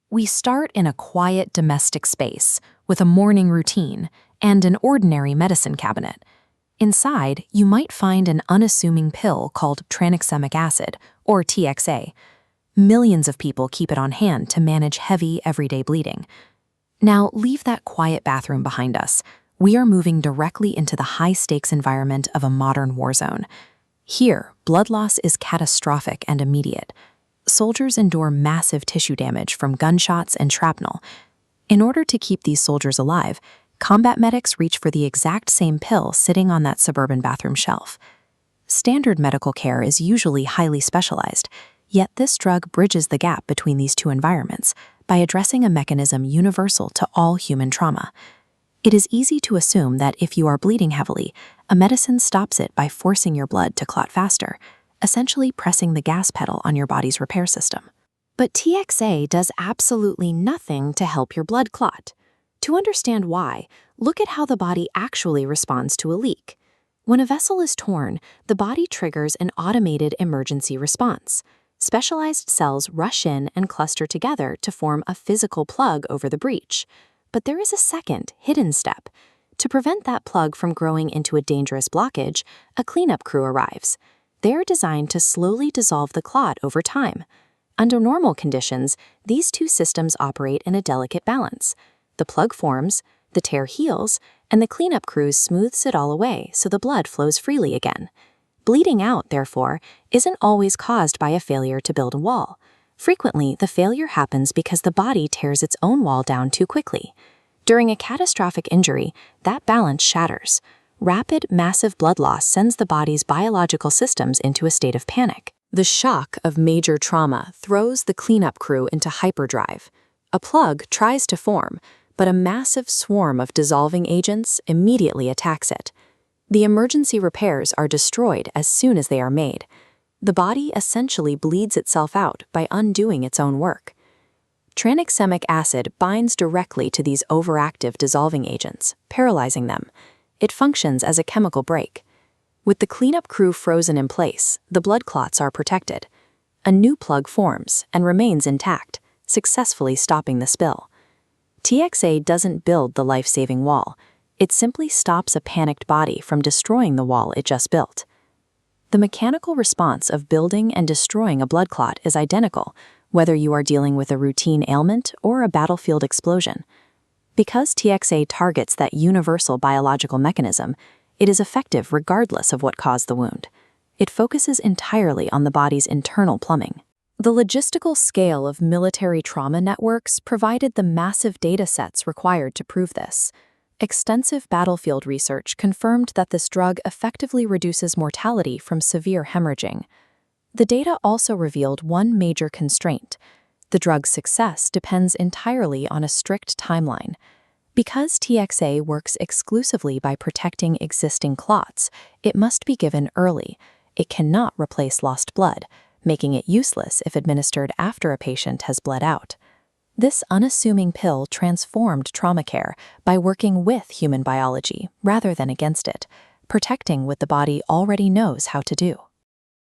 We start in a quiet domestic space with a morning routine and an ordinary medicine cabinet. Inside, you might find an unassuming pill called tranexamic acid, or TXA. Millions of people keep it on hand to manage heavy, everyday bleeding. Now, leave that quiet bathroom behind us. We are moving directly into the high-stakes environment of a modern war zone. Here, blood loss is catastrophic and immediate. Soldiers endure massive tissue damage from gunshots and shrapnel. In order to keep these soldiers alive, combat medics reach for the exact same pill sitting on that suburban bathroom shelf. Standard medical care is usually highly specialized, yet this drug bridges the gap between these two environments by addressing a mechanism universal to all human trauma. It is easy to assume that if you are bleeding heavily, a medicine stops it by forcing your blood to clot faster, essentially pressing the gas pedal on your body's repair system. But TXA does absolutely nothing to help your blood clot. To understand why, look at how the body actually responds to a leak. When a vessel is torn, the body triggers an automated emergency response. Specialized cells rush in and cluster together to form a physical plug over the breach. But there is a second, hidden step. To prevent that plug from growing into a dangerous blockage, a cleanup crew arrives. They are designed to slowly dissolve the clot over time. Under normal conditions, these two systems operate in a delicate balance. The plug forms, the tear heals, and the cleanup crew smooths it all away so the blood flows freely again. Bleeding out, therefore, isn't always caused by a failure to build a wall. Frequently, the failure happens because the body tears its own wall down too quickly. During a catastrophic injury, that balance shatters. Rapid, massive blood loss sends the body's biological systems into a state of panic. The shock of major trauma throws the cleanup crew into hyperdrive. A plug tries to form, but a massive swarm of dissolving agents immediately attacks it. The emergency repairs are destroyed as soon as they are made. The body essentially bleeds itself out by undoing its own work. Tranexamic acid binds directly to these overactive dissolving agents, paralyzing them. It functions as a chemical brake. With the cleanup crew frozen in place, the blood clots are protected. A new plug forms and remains intact, successfully stopping the spill. TXA doesn't build the life-saving wall. It simply stops a panicked body from destroying the wall it just built. The mechanical response of building and destroying a blood clot is identical, whether you are dealing with a routine ailment or a battlefield explosion. Because TXA targets that universal biological mechanism, it is effective regardless of what caused the wound. It focuses entirely on the body's internal plumbing. The logistical scale of military trauma networks provided the massive data sets required to prove this. Extensive battlefield research confirmed that this drug effectively reduces mortality from severe hemorrhaging. The data also revealed one major constraint. The drug's success depends entirely on a strict timeline. Because TXA works exclusively by protecting existing clots, it must be given early. It cannot replace lost blood, making it useless if administered after a patient has bled out. This unassuming pill transformed trauma care by working with human biology rather than against it, protecting what the body already knows how to do.